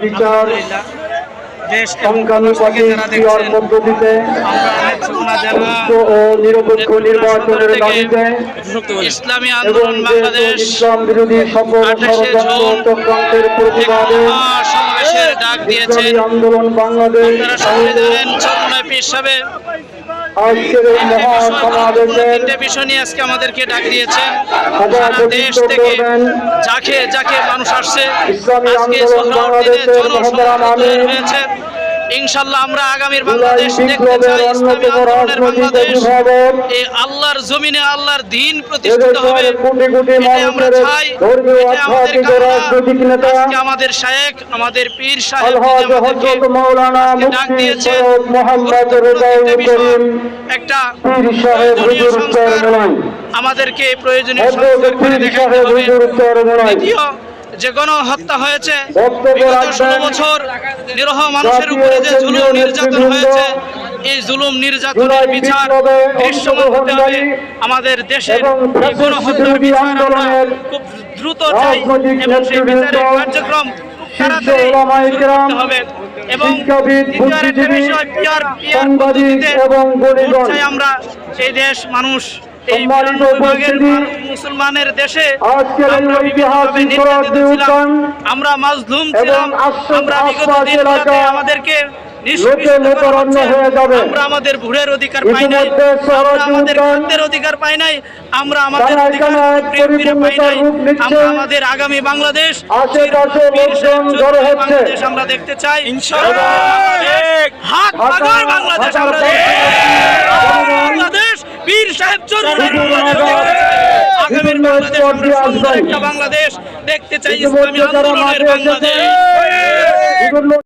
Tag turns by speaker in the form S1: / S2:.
S1: বিচার সংখ্যানুপাতিক ক্রিয়ার পদ্ধতিতে সুষ্ঠু ও নিরপেক্ষ নির্বাচনের দাবিতে
S2: ইসলামী
S1: এবং
S2: আন্দোলন বাংলাদেশ
S1: ইসলাম বিরোধী সকল ষড়যন্ত্র চক্রান্তের প্রতিবাদে
S2: সমাবেশের ডাক দিয়েছে।
S1: ইসলামী আন্দোলন বাংলাদেশ আজকের এই মহাসমাবেশের
S2: বিষয় নিয়ে আজকে আমাদেরকে ডাক দিয়েছেন। সারা দেশ থেকে যাকে মানুষ আসছে
S1: ইসলামী
S2: আজকে
S1: আন্দোলন বাংলাদেশের মহতারাম আমির
S2: হয়েছে। ইনশাআল্লাহ আমরা আগামীর বাংলাদেশ দেখতে
S1: বিপ্লবের
S2: চাই। ইসলামী
S1: অন্যতম
S2: আন্দোলনের
S1: রাজনৈতিক
S2: বাংলাদেশ
S1: অভিভাবক
S2: এই আল্লাহর জমিনে আল্লাহর দ্বীন প্রতিষ্ঠিত হবে।
S1: এদেশের কোটি কোটি
S2: এটাই আমরা
S1: মানুষের
S2: চাই।
S1: ধর্মীয়
S2: এটাই আমাদের
S1: আধ্যাত্মিক ও
S2: কামনা।
S1: রাজনৈতিক নেতা
S2: আজকে আমাদের শায়েখ আমাদের পীর সাহেব
S1: আলহাজ
S2: যিনি আমাদেরকে
S1: হযরত মাওলানা
S2: ডাক
S1: মুফতি
S2: দিয়েছেন।
S1: সৈয়দ মোহাম্মদ রেজাউল করিম
S2: একটা
S1: পীর সাহেব হুজুর চরমনাই
S2: আমাদেরকে প্রয়োজনীয়
S1: হযরত
S2: সংস্কার করে
S1: পীর
S2: দেখাতে
S1: সাহেব
S2: হবে।
S1: হুজুর চরমনাই
S2: দ্বিতীয় যে গণহত্যা হয়েছে
S1: বক্তব্য
S2: বিগত 16
S1: রাখবেন
S2: বছর নিরহ মানুষের উপরে যে জুলুম নির্যাতন হয়েছে এই জুলুম নির্যাতনের বিচার দৃশ্যমান হতে হবে। আমাদের দেশের এই গণহত্যার বিচার আমরা খুব দ্রুত চাই এবং সেই বিচারের কার্যক্রম তাড়াতাড়ি শুরু করতে হবে। এবং দ্বিতীয় আরেকটা বিষয় পিয়ার পদ্ধতিতে ভোট চাই আমরা। সেই দেশ মানুষ এই মুসলমানের দেশে আমরা বিভিন্নভাবে নির্যাতিত ছিলাম, আমরা মাজলুম ছিলাম, আমরা বিগত দিনগুলোতে আমাদেরকে আমরা আমাদের ভোটের অধিকার পাই নাই, আমরা আমাদের খাদ্যের অধিকার পাই নাই, আমরা আমাদের অধিকার পাই নাই। আমরা আমাদের আগামী বাংলাদেশ বাংলাদেশ আমরা দেখতে চাই। হাত ভাঙার বাংলাদেশ আমরা বাংলাদেশ পীর সাহেব আগামীর বাংলাদেশ আমরা সুন্দর একটা বাংলাদেশ দেখতে চাই। ইসলামী আন্দোলনের বাংলাদেশ।